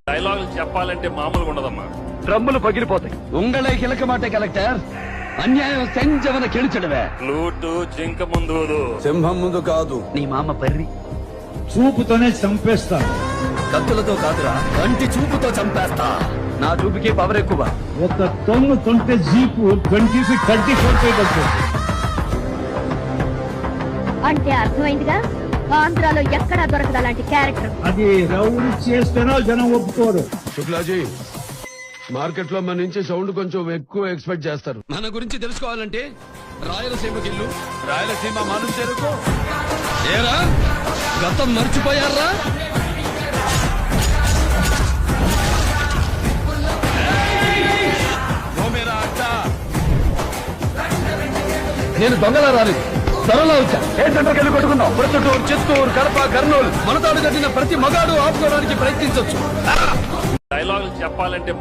డైలాగులు చెప్పాలంటే మామూలుగా ఉండదమ్మా. డ్రమ్ములు పగిలిపోతాయి. ఉంగళై కిలక మాట కలెక్టర్, అన్యాయం సెంజవన కెలిచడవే. ఫ్లూటు జింక ముందు సింహం ముందు కాదు. నీ మామ పర్రి చూపుతోనే చంపేస్తాను. కత్తులతో కాదురా, కంటి చూపుతో చంపేస్తా. నా చూపుకి పవర్ ఎక్కువ. ఒక టన్ను కొంటే జీపు 20 feet 34 feet వస్తుంది. అంటే అర్థమైందిగా, ఆంధ్రాలో ఎక్కడా దొరకదు అలాంటి క్యారెక్టర్. అది రౌండ్ చేస్తేనో జనం ఒప్పుకోరు. శుక్లాజీ, మార్కెట్ లో మన నుంచి సౌండ్ కొంచెం ఎక్కువ ఎక్స్పెక్ట్ చేస్తారు. మన గురించి తెలుసుకోవాలంటే రాయలసీమకి ఇల్లు, రాయలసీమ మాను చెరుకు. ఏరా గతం మర్చిపోయారా? నేను దొంగలా రాలేదు, ధరలా వచ్చా. ఏ సెంటర్కి వెళ్ళి కొట్టుకుందాం. ప్రొద్దుటూరు, చిత్తూరు, కడప, కర్నూలు, మనతాడు కట్టిన ప్రతి మగాడు ఆపుకోవడానికి ప్రయత్నించొచ్చు. డైలాగులు చెప్పాలంటే